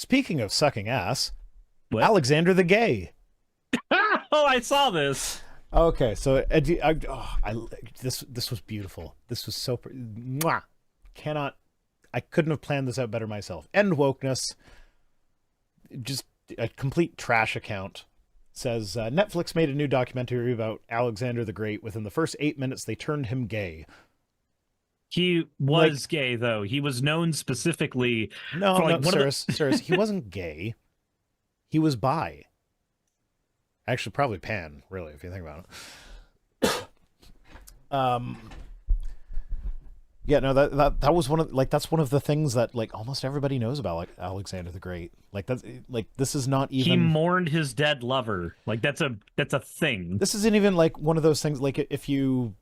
Speaking of sucking ass, What? Alexander the Gay. Oh, I saw this. Okay, so this was beautiful. This was so mwah. Cannot I couldn't have planned this out better myself. End wokeness. Just a complete trash account. Says Netflix made a new documentary about Alexander the Great. Within the first 8 minutes, they turned him gay. He was gay, though. He was known specifically No, for like no, Suris, he wasn't gay. He was bi. Actually, probably pan, really, if you think about it. Yeah, no, that was one of that's one of the things that like almost everybody knows about like Alexander the Great. Like that's like this is not even he mourned his dead lover. Like that's a thing. This isn't even like one of those things like if you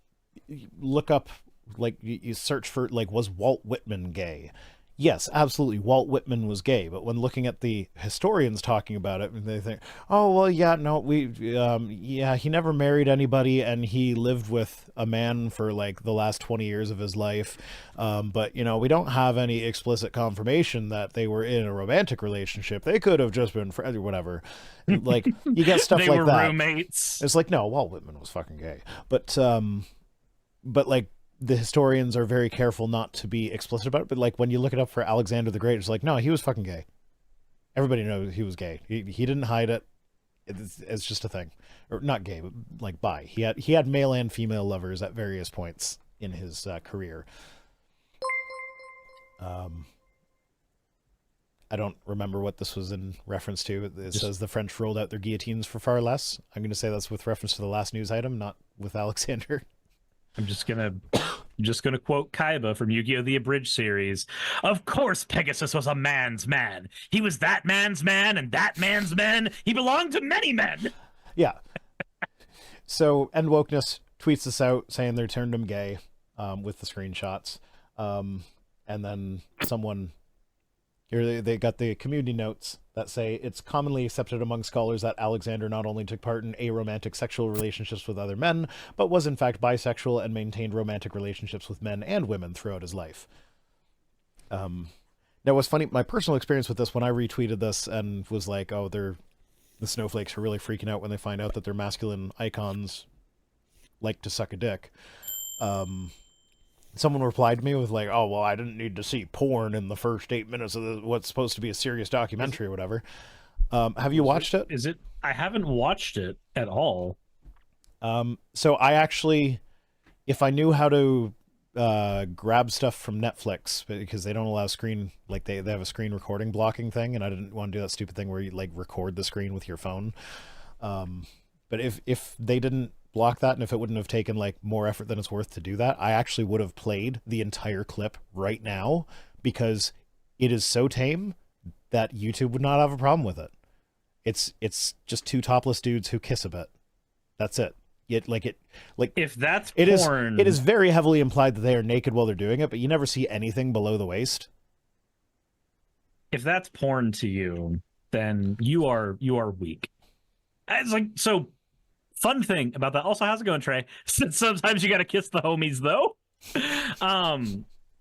look up like you search for like was Walt Whitman gay? Yes, absolutely. Walt Whitman was gay, but when looking at the historians talking about it, they think, "Oh, well, yeah, no, yeah, he never married anybody, and he lived with a man for like the last 20 years of his life." But we don't have any explicit confirmation that they were in a romantic relationship. They could have just been friends or whatever. Like you get stuff they like were that. Roommates. It's like, no, Walt Whitman was fucking gay, but like. The historians are very careful not to be explicit about it, but like when you look it up for Alexander the Great, it's like, no, he was fucking gay. Everybody knows he was gay. He didn't hide it. It's just a thing. Or not gay, but like bi. He had male and female lovers at various points in his career. I don't remember what this was in reference to. It says the French rolled out their guillotines for far less. I'm going to say that's with reference to the last news item, not with Alexander. I'm just gonna quote Kaiba from Yu-Gi-Oh! The Abridged series. Of course Pegasus was a man's man. He was that man's man and that man's man. He belonged to many men. Yeah. So End Wokeness tweets this out saying they turned him gay with the screenshots. And then someone here they got the community notes that say it's commonly accepted among scholars that Alexander not only took part in aromantic sexual relationships with other men, but was in fact bisexual and maintained romantic relationships with men and women throughout his life. Now, what's funny, my personal experience with this when I retweeted this and was like, oh, the snowflakes are really freaking out when they find out that their masculine icons like to suck a dick. Someone replied to me with like, oh, well, I didn't need to see porn in the first 8 minutes of what's supposed to be a serious documentary or whatever. Have you watched it? Is it? I haven't watched it at all. So I actually, if I knew how to grab stuff from Netflix, because they don't allow screen, like they have a screen recording blocking thing, and I didn't want to do that stupid thing where you like record the screen with your phone. But if they didn't block that, and if it wouldn't have taken like more effort than it's worth to do that, I actually would have played the entire clip right now, because it is so tame that YouTube would not have a problem with it. It's just two topless dudes who kiss a bit. That's it. If that's porn, it is very heavily implied that they are naked while they're doing it, but you never see anything below the waist. If that's porn to you, then you are weak. It's like, so fun thing about that. Also, how's it going, Trey? Sometimes you got to kiss the homies, though.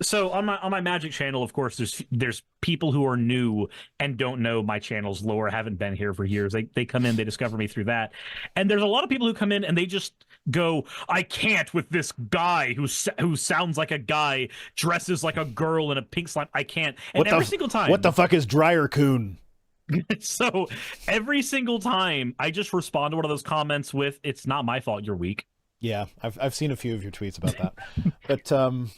So on my Magic channel, of course, there's people who are new and don't know my channel's lore, haven't been here for years. They come in, they discover me through that, and there's a lot of people who come in and they just go, I can't with this guy who sounds like a guy, dresses like a girl in a pink slime. I can't. And every single time, what the fuck is Dryer Coon? So every single time I just respond to one of those comments with, it's not my fault, you're weak. Yeah, I've seen a few of your tweets about that. But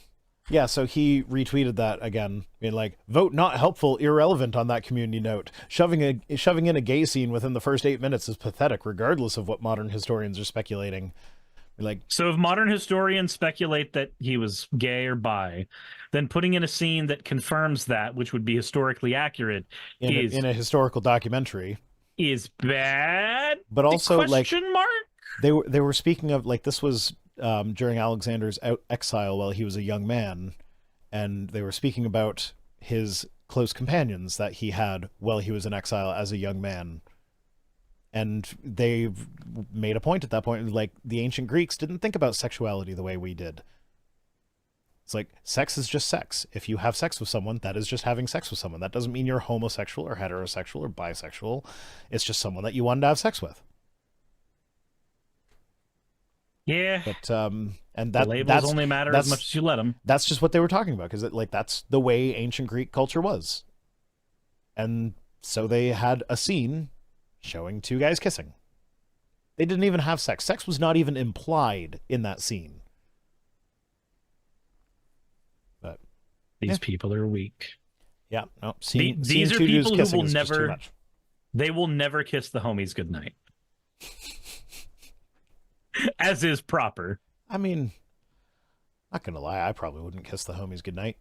yeah, so he retweeted that again, being like, vote not helpful, irrelevant on that community note. Shoving in a gay scene within the first 8 minutes is pathetic, regardless of what modern historians are speculating. Like, so if modern historians speculate that he was gay or bi, then putting in a scene that confirms that, which would be historically accurate, in a historical documentary, is bad. But also, question mark? They were speaking of, like, this was during Alexander's exile while he was a young man, and they were speaking about his close companions that he had while he was in exile as a young man. And they made a point at that point, like, the ancient Greeks didn't think about sexuality the way we did. It's like, sex is just sex. If you have sex with someone, that is just having sex with someone. That doesn't mean you're homosexual or heterosexual or bisexual. It's just someone that you wanted to have sex with. Yeah. But and The labels only matter as much as you let them. That's just what they were talking about, because like that's the way ancient Greek culture was. And so they had a scene showing two guys kissing. They didn't even have sex. Sex was not even implied in that scene. But these people are weak. Yeah, no. These are people who will never. They will never kiss the homies goodnight. As is proper. I mean, not gonna lie, I probably wouldn't kiss the homies goodnight.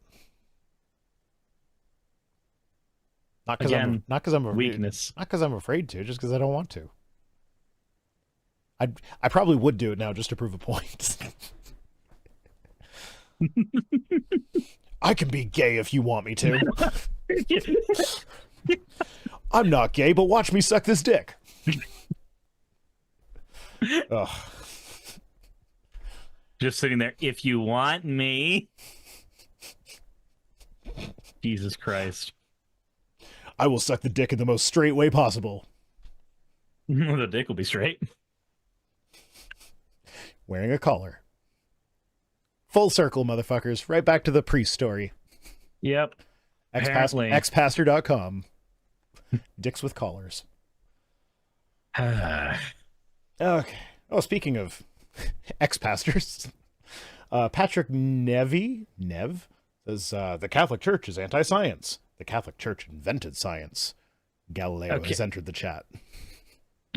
Not because I'm weakness. Not because I'm afraid to, just because I don't want to. I probably would do it now just to prove a point. I can be gay if you want me to. I'm not gay, but watch me suck this dick. Ugh. Just sitting there, if you want me. Jesus Christ. I will suck the dick in the most straight way possible. The dick will be straight. Wearing a collar. Full circle, motherfuckers. Right back to the priest story. Yep. Xpastor.com. Dicks with collars. Okay. Oh, speaking of ex-pastors, Patrick Nev says, the Catholic Church is anti-science. The Catholic Church invented science. Galileo has entered the chat.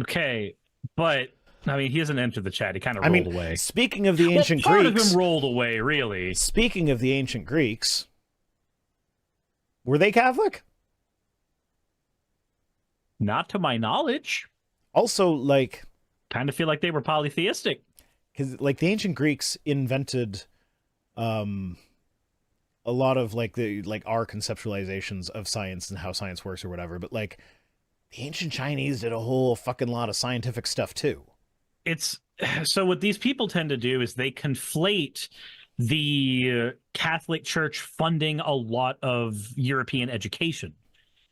Okay, but I mean, he hasn't entered the chat. He kind of rolled away. Speaking of the ancient part Greeks, of him rolled away. Really. Speaking of the ancient Greeks, were they Catholic? Not to my knowledge. Also, like, kind of feel like they were polytheistic. Because, like, the ancient Greeks invented, a lot of our conceptualizations of science and how science works or whatever. But like, the ancient Chinese did a whole fucking lot of scientific stuff too. It's so what these people tend to do is they conflate the Catholic Church funding a lot of European education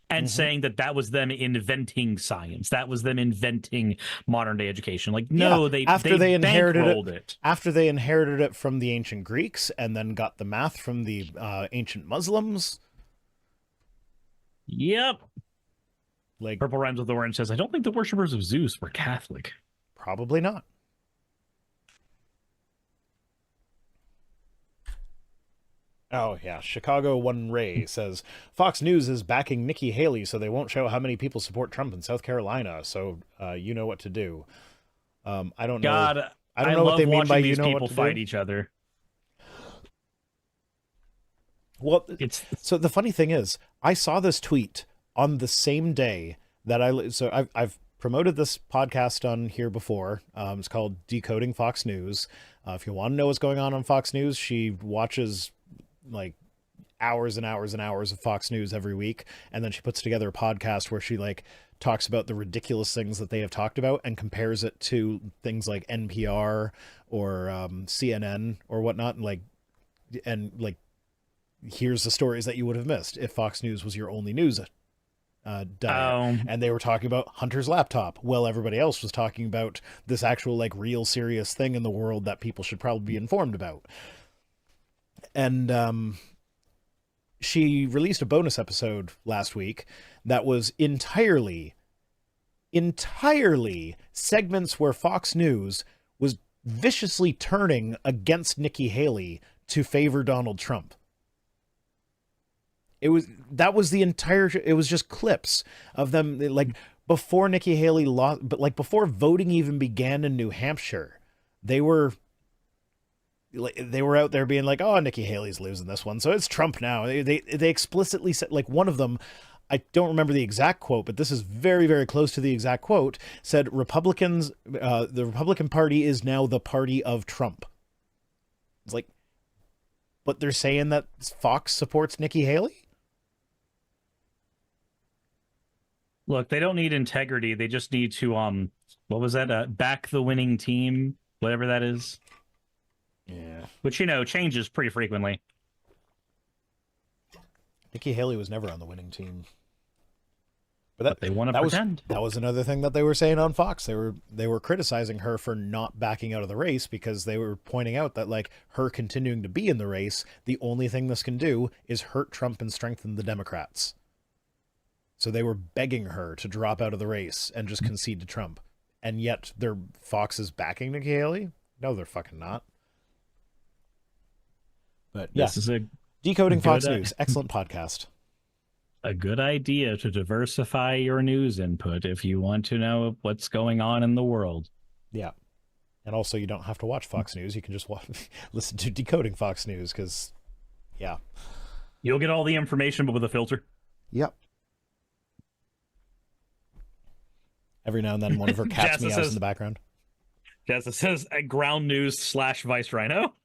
and saying that was them inventing science. That was them inventing modern day education. Like, no, they inherited it. After they inherited it from the ancient Greeks and then got the math from the ancient Muslims. Yep. Like, Purple Rhymes with Orange says, I don't think the worshippers of Zeus were Catholic. Probably not. Oh, yeah. Chicago One Ray says, Fox News is backing Nikki Haley, so they won't show how many people support Trump in South Carolina. So you know what to do. I don't know. God, I don't know what they mean by these you know people what to fight do. each other. Well, so the funny thing is, I saw this tweet on the same day that I've promoted this podcast on here before. It's called Decoding Fox News. If you want to know what's going on Fox News, she watches like hours and hours and hours of Fox News every week, and then she puts together a podcast where she like talks about the ridiculous things that they have talked about and compares it to things like NPR or CNN or whatnot, and here's the stories that you would have missed if Fox News was your only news diet. And they were talking about Hunter's laptop. Well, everybody else was talking about this actual like real serious thing in the world that people should probably be informed about. And she released a bonus episode last week that was entirely segments where Fox News was viciously turning against Nikki Haley to favor Donald Trump. It was just clips of them, like, before Nikki Haley lost, but like before voting even began in New Hampshire, they were out there being like, oh, Nikki Haley's losing this one, so it's Trump now. They explicitly said, like, one of them, I don't remember the exact quote, but this is very, very close to the exact quote, said Republicans, the Republican Party is now the party of Trump. It's like, but they're saying that Fox supports Nikki Haley? Look, they don't need integrity. They just need to, what was that? Back the winning team, whatever that is. Yeah. which, changes pretty frequently. Nikki Haley was never on the winning team. But they want to pretend. That was another thing that they were saying on Fox. They were criticizing her for not backing out of the race because they were pointing out that, like, her continuing to be in the race, the only thing this can do is hurt Trump and strengthen the Democrats. So they were begging her to drop out of the race and just concede to Trump. And yet Fox is backing Nikki Haley? No, they're fucking not. But yeah, this is a Decoding Fox News. Excellent podcast. A good idea to diversify your news input if you want to know what's going on in the world. Yeah. And also, you don't have to watch Fox News. You can just listen to Decoding Fox News because, yeah. You'll get all the information, but with a filter. Yep. Every now and then, one of her cats meows in the background. Yes, it says Ground News / Vice Rhino.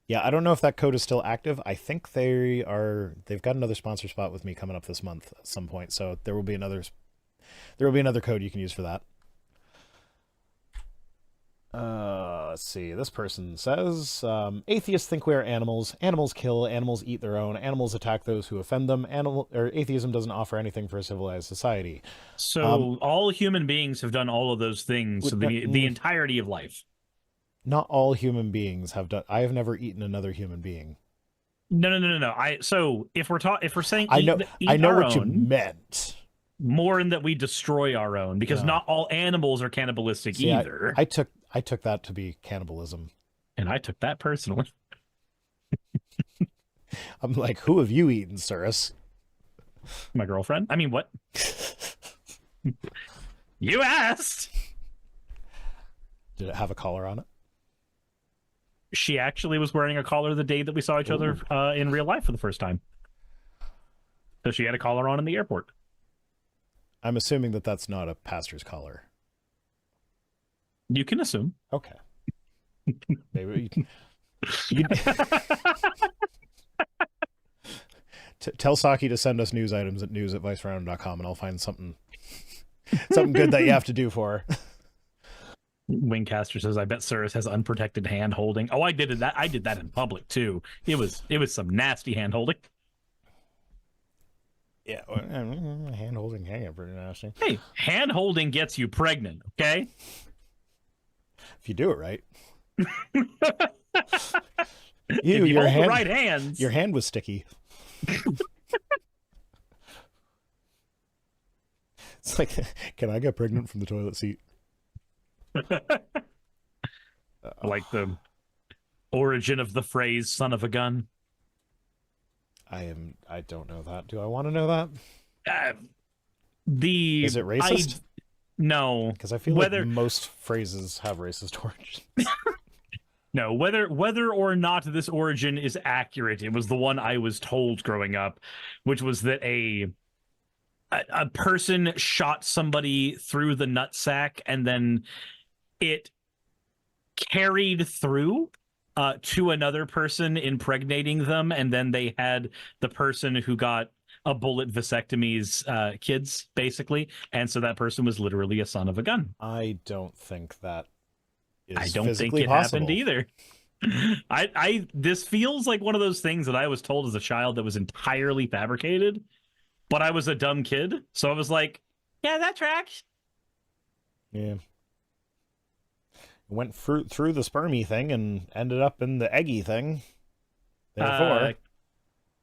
Yeah, I don't know if that code is still active. I think they've got another sponsor spot with me coming up this month at some point. So there will be another code you can use for that. Let's see. This person says, atheists think we are animals. Animals kill. Animals eat their own. Animals attack those who offend them. Atheism doesn't offer anything for a civilized society. So all human beings have done all of those things. So the entirety of life. Not all human beings have done. I have never eaten another human being. No. So if we're saying I know what you meant. More in that we destroy our own, because not all animals are cannibalistic either. I took that to be cannibalism, and I took that personally. I'm like, who have you eaten, Suris? My girlfriend. I mean, what? You asked. Did it have a collar on it? She actually was wearing a collar the day that we saw each other in real life for the first time. So she had a collar on in the airport. I'm assuming that that's not a pastor's collar. You can assume. Okay. Maybe tell Saki to send us news items at news@vicerandom.com and I'll find something good that you have to do for her. Wingcaster says, I bet Suris has unprotected hand holding. Oh, I did that in public too. It was some nasty hand holding. Yeah, hand holding can pretty nasty. Hey, hand holding gets you pregnant, okay? If you do it right. If you hold the right hands. Your hand was sticky. It's like, can I get pregnant from the toilet seat? Like the origin of the phrase "son of a gun." I don't know that. Do I want to know that? Is it racist? No, because I feel like most phrases have racist origins. No, whether or not this origin is accurate, it was the one I was told growing up, which was that a person shot somebody through the nutsack and then it carried through to another person, impregnating them, and then they had the person who got a bullet vasectomy's kids, basically, and so that person was literally a son of a gun. I don't think that is I don't think it possible. Happened either. This feels like one of those things that I was told as a child that was entirely fabricated, but I was a dumb kid, so I was like, yeah, that tracks. Yeah. Went through the spermy thing and ended up in the eggy thing. Therefore,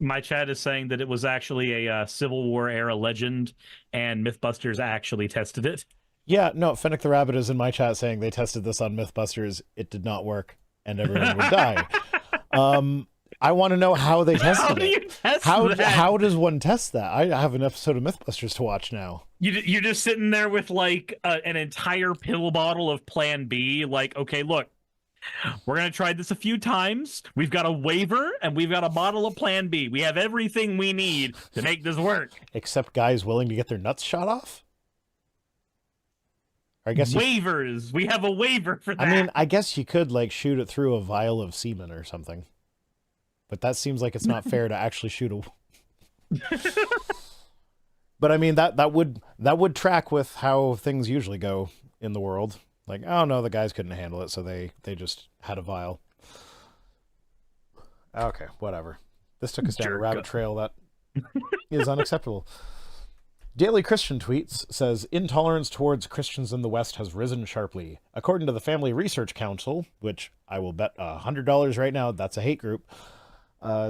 my chat is saying that it was actually a Civil War era legend, and MythBusters actually tested it. Yeah, no, Fennec the Rabbit is in my chat saying they tested this on MythBusters. It did not work, and everyone would die. I want to know how they tested it. How does one test that? I have an episode of MythBusters to watch now. You're just sitting there with like an entire pill bottle of Plan B. Like, okay, look, we're gonna try this a few times. We've got a waiver and we've got a bottle of Plan B. We have everything we need to make this work. Except guys willing to get their nuts shot off. I guess waivers. We have a waiver for that. I mean, I guess you could like shoot it through a vial of semen or something. But that seems like it's not fair to actually shoot a. But I mean that would track with how things usually go in the world. Like, oh no, the guys couldn't handle it, so they just had a vial. Okay, whatever. This took us down a Jerk. rabbit trail that is unacceptable. Daily Christian Tweets says intolerance towards Christians in the West has risen sharply. According to the Family Research Council, which I will bet $100 right now, that's a hate group.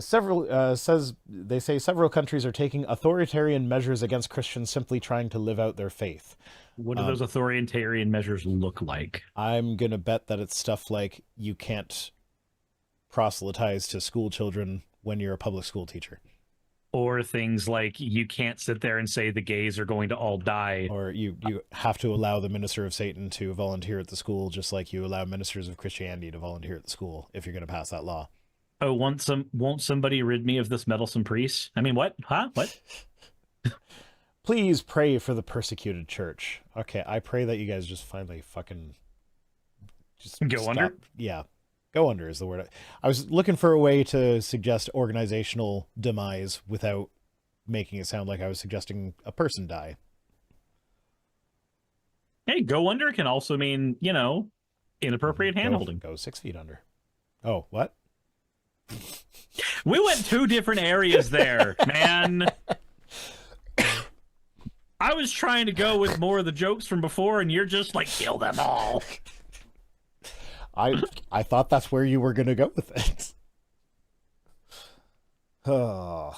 Several countries are taking authoritarian measures against Christians simply trying to live out their faith. What do those authoritarian measures look like? I'm gonna bet that it's stuff like you can't proselytize to school children when you're a public school teacher. Or things like you can't sit there and say the gays are going to all die. Or you have to allow the minister of Satan to volunteer at the school, just like you allow ministers of Christianity to volunteer at the school if you're going to pass that law. Oh, won't somebody rid me of this meddlesome priest? I mean, what? Huh? What? Please pray for the persecuted church. Okay, I pray that you guys just finally fucking just go stop. under? Yeah. Go under is the word. I was looking for a way to suggest organizational demise without making it sound like I was suggesting a person die. Hey, go under can also mean, inappropriate handholding. Go 6 feet under. Oh, what? We went 2 different areas there, man. I was trying to go with more of the jokes from before, and you're just like, kill them all. I thought that's where you were going to go with it. Oh.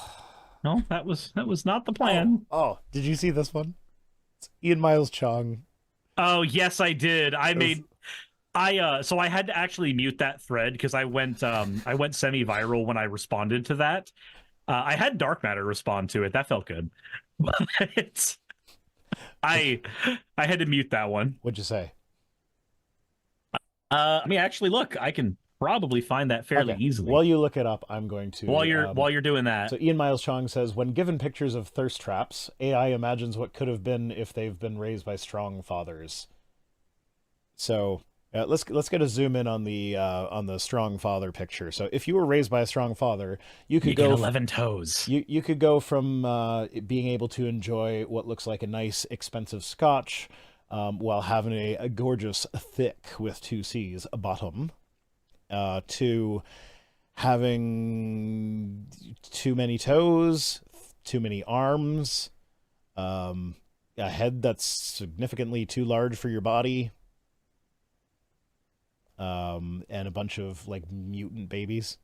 No, that was not the plan. Oh, did you see this one? It's Ian Miles Chong. Oh, yes, I did. So I had to actually mute that thread because I went semi-viral when I responded to that. I had Dark Matter respond to it. That felt good. But I had to mute that one. What'd you say? Actually, look, I can probably find that fairly easily. While you look it up, I'm going to... While you're doing that. So Ian Miles Chong says, when given pictures of thirst traps, AI imagines what could have been if they've been raised by strong fathers. So let's get a zoom in on the strong father picture. So if you were raised by a strong father, you could go... 11 toes. You could go from being able to enjoy what looks like a nice, expensive scotch... while having a gorgeous thick with 2 C's bottom, to having too many toes, too many arms, a head that's significantly too large for your body, and a bunch of like mutant babies.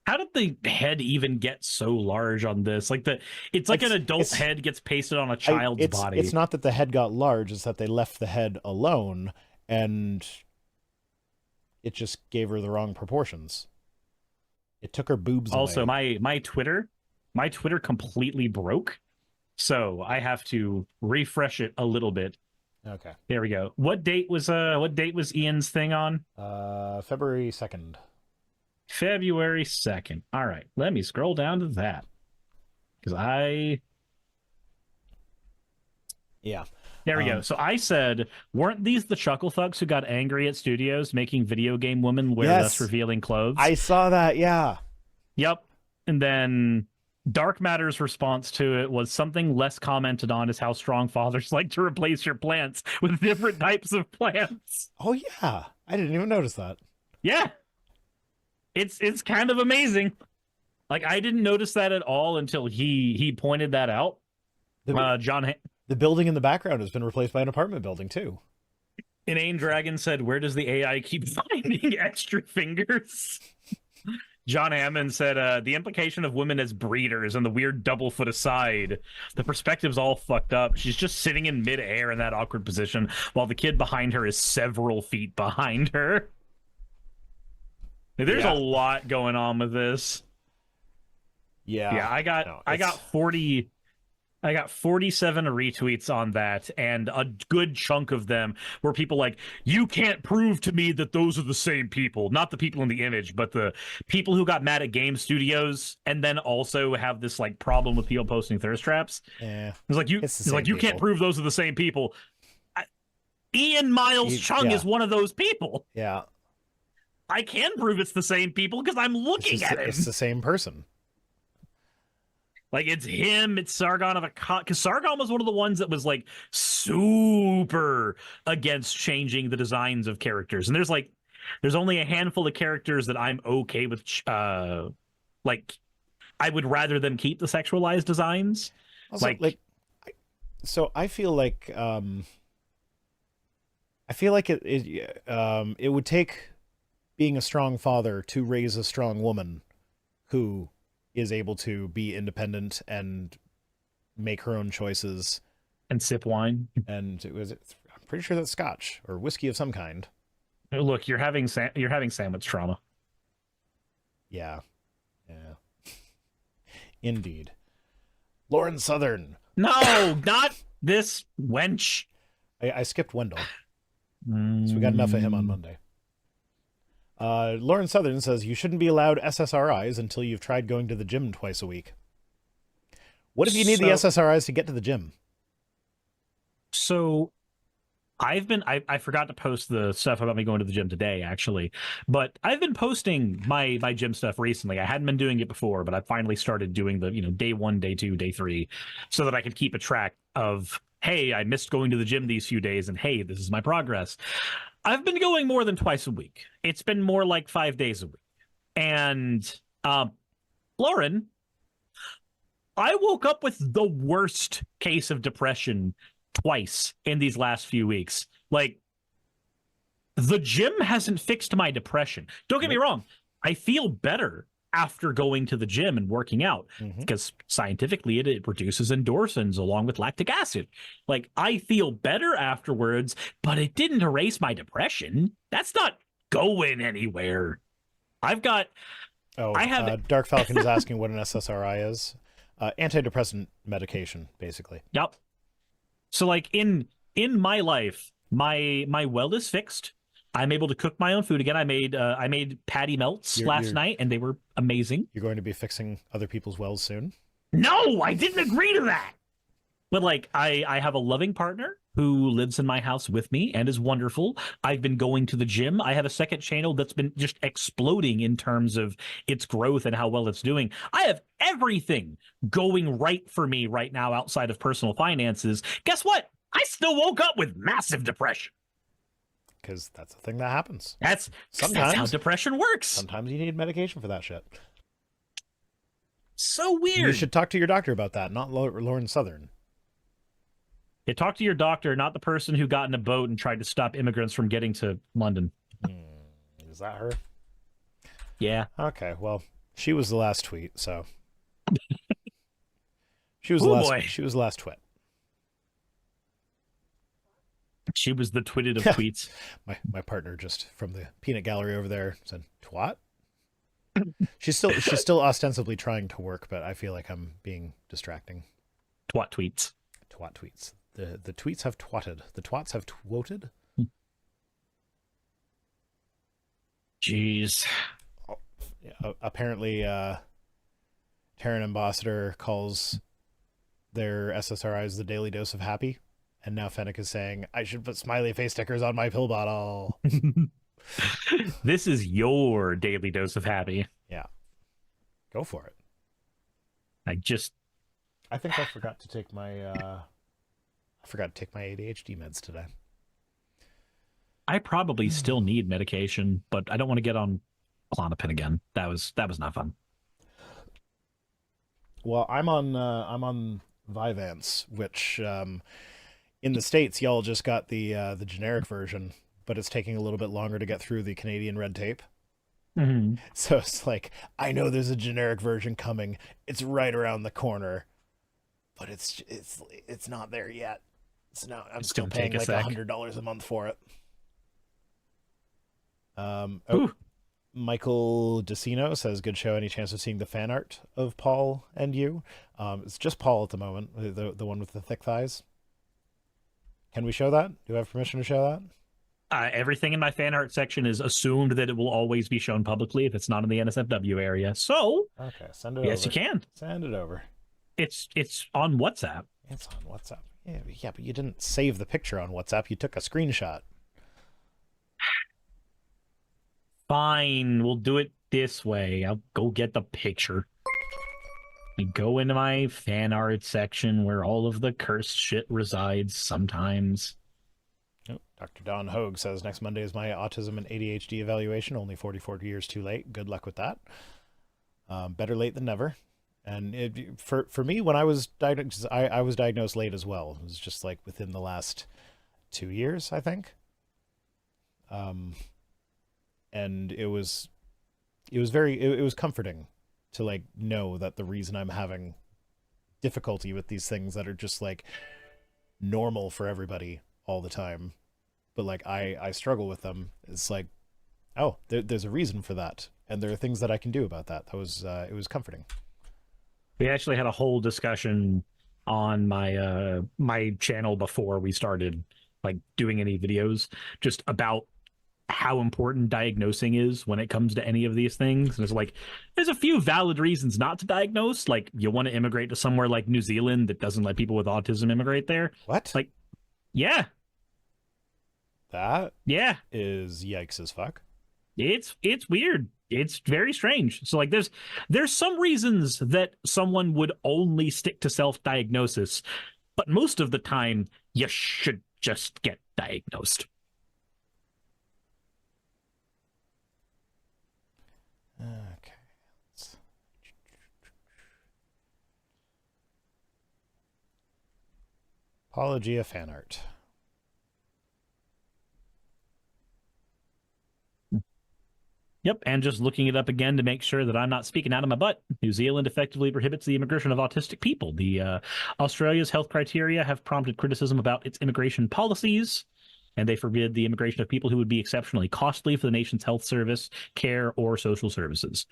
How did the head even get so large on this? It's like an adult head gets pasted on a child's body. It's not that the head got large, it's that they left the head alone, and it just gave her the wrong proportions. It took her boobs away. Also, my Twitter completely broke, so I have to refresh it a little bit. Okay. There we go. What date was Ian's thing on? February 2nd. February 2nd. All right, let me scroll down to that. Because Yeah. There we go. So I said, weren't these the chuckle thugs who got angry at studios making video game women wear less revealing clothes? I saw that, yeah. Yep. And then Dark Matter's response to it was something less commented on is how strong fathers like to replace your plants with different types of plants. Oh, yeah. I didn't even notice that. Yeah. It's kind of amazing. Like, I didn't notice that at all until he pointed that out. The building in the background has been replaced by an apartment building, too. Inane Dragon said, where does the AI keep finding extra fingers? John Hammond said, the implication of women as breeders and the weird double foot aside. The perspective's all fucked up. She's just sitting in midair in that awkward position while the kid behind her is several feet behind her. There's a lot going on with this. Yeah, I got 47 retweets on that, and a good chunk of them were people like, you can't prove to me that those are the same people. Not the people in the image, but the people who got mad at game studios and then also have this like problem with people posting thirst traps. Yeah. It's like you can't prove those are the same people. Ian Miles Chung is one of those people. Yeah. I can prove it's the same people because I'm looking at him. It's the same person. Like, it's him, it's Sargon of Akkad, because Sargon was one of the ones that was, like, super against changing the designs of characters. And there's, like, There's only a handful of characters that I'm okay with. Like, I would rather them keep the sexualized designs. Also, so I feel like it would take being a strong father to raise a strong woman who is able to be independent and make her own choices and sip wine. And I'm pretty sure that's scotch or whiskey of some kind. Look, you're having sandwich trauma. Yeah. Indeed. Lauren Southern. No, not this wench. I skipped Wendell. So we got enough of him on Monday. Lauren Southern says you shouldn't be allowed SSRIs until you've tried going to the gym twice a week. What if you need the SSRIs to get to the gym? So I forgot to post the stuff about me going to the gym today, actually, but I've been posting my gym stuff recently. I hadn't been doing it before, but I finally started doing the, day 1, day 2, day 3, so that I can keep a track of, hey, I missed going to the gym these few days, and hey, this is my progress. I've been going more than twice a week. It's been more like 5 days a week. And Lauren, I woke up with the worst case of depression twice in these last few weeks. Like, the gym hasn't fixed my depression. Don't get me wrong. I feel better after going to the gym and working out because scientifically it reduces endorphins along with lactic acid. Like, I feel better afterwards, but it didn't erase my depression. That's not going anywhere. Dark Falcon is asking what an SSRI is. Antidepressant medication, basically. Yep. So, like, in my life, my well is fixed. I'm able to cook my own food again. I made patty melts last night, and they were amazing. You're going to be fixing other people's wells soon? No, I didn't agree to that. But, like, I have a loving partner who lives in my house with me and is wonderful. I've been going to the gym. I have a second channel that's been just exploding in terms of its growth and how well it's doing. I have everything going right for me right now outside of personal finances. Guess what? I still woke up with massive depression. Because that's the thing that happens. That's how depression works. Sometimes you need medication for that shit. So weird. You should talk to your doctor about that, not Lauren Southern. Yeah, talk to your doctor, not the person who got in a boat and tried to stop immigrants from getting to London. Is that her? Yeah. Okay, well, she was the last tweet, so. She was the last twit. She was the twitted of tweets. My partner just from the peanut gallery over there said, "Twat?" She's still ostensibly trying to work, but I feel like I'm being distracting. Twat tweets. Twat tweets. The tweets have twatted. The twats have twoted. Jeez. Oh, yeah, apparently, Terran Ambassador calls their SSRIs the daily dose of happy, and now Fennec is saying, I should put smiley face stickers on my pill bottle. This is your daily dose of happy. Yeah. Go for it. I think I forgot to take my ADHD meds today. I probably still need medication, but I don't want to get on Klonopin again. That was not fun. Well, I'm on Vyvanse, which in the States y'all just got the generic version, but it's taking a little bit longer to get through the Canadian red tape. Mm-hmm. So it's like, I know there's a generic version coming. It's right around the corner, but it's not there yet. So I'm still paying like $100 a month for it. Michael DeCino says, good show. Any chance of seeing the fan art of Paul and you? It's just Paul at the moment, the one with the thick thighs. Can we show that? Do I have permission to show that? Everything in my fan art section is assumed that it will always be shown publicly if it's not in the NSFW area. So, okay, send it over. Yes, you can. Send it over. It's on WhatsApp. It's on WhatsApp. Yeah, but you didn't save the picture on WhatsApp. You took a screenshot. Fine, we'll do it this way. I'll go get the picture. I go into my fan art section where all of the cursed shit resides sometimes. Oh, Dr. Don Hogue says, next Monday is my autism and ADHD evaluation, only 44 years too late. Good luck with that. Better late than never. And for me, when I was diagnosed, I was diagnosed late as well. It was just like within the last 2 years, I think. And it was comforting to like know that the reason I'm having difficulty with these things that are just like normal for everybody all the time, but like I struggle with them, it's like, oh, there's a reason for that, and there are things that I can do about that. That was it was comforting. We actually had a whole discussion on my my channel before we started like doing any videos, just about how important diagnosing is when it comes to any of these things. And it's like, there's a few valid reasons not to diagnose. Like, you want to immigrate to somewhere like New Zealand that doesn't let people with autism immigrate there. What? Like, yeah. That yeah is yikes as fuck. It's weird. It's very strange. So like there's some reasons that someone would only stick to self-diagnosis, but most of the time you should just get diagnosed. Okay. Apologia fan art. Yep, and just looking it up again to make sure that I'm not speaking out of my butt. New Zealand effectively prohibits the immigration of autistic people. The Australia's health criteria have prompted criticism about its immigration policies, and they forbid the immigration of people who would be exceptionally costly for the nation's health service, care, or social services.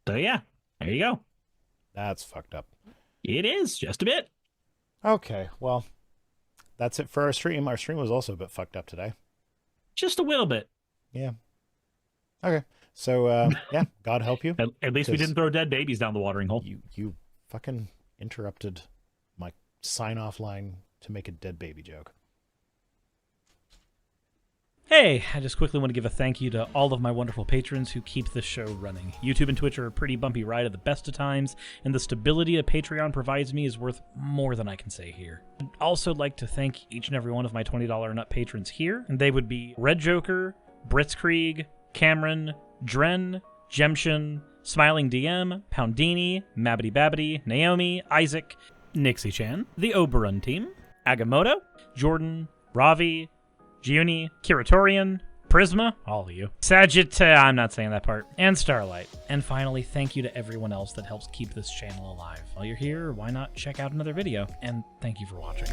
So yeah, there you go. That's fucked up. It is, just a bit. Okay, well, that's it for our stream. Our stream was also a bit fucked up today. Just a little bit. Yeah. Okay. So, yeah, God help you. At least we didn't throw dead babies down the watering hole. You fucking interrupted my sign-off line to make a dead baby joke. Hey, I just quickly want to give a thank you to all of my wonderful patrons who keep this show running. YouTube and Twitch are a pretty bumpy ride at the best of times, and the stability a Patreon provides me is worth more than I can say here. I'd also like to thank each and every one of my $20 and up patrons here, and they would be Red Joker, Britzkrieg, Cameron, Dren, Jemshin, Smiling DM, Poundini, Mabbity Babbity, Naomi, Isaac, Nixie Chan, the Oberon team, Agamotto, Jordan, Ravi, Giuni, Kiratorian, Prisma, all of you, I'm not saying that part, and Starlight. And finally, thank you to everyone else that helps keep this channel alive. While you're here, why not check out another video? And thank you for watching.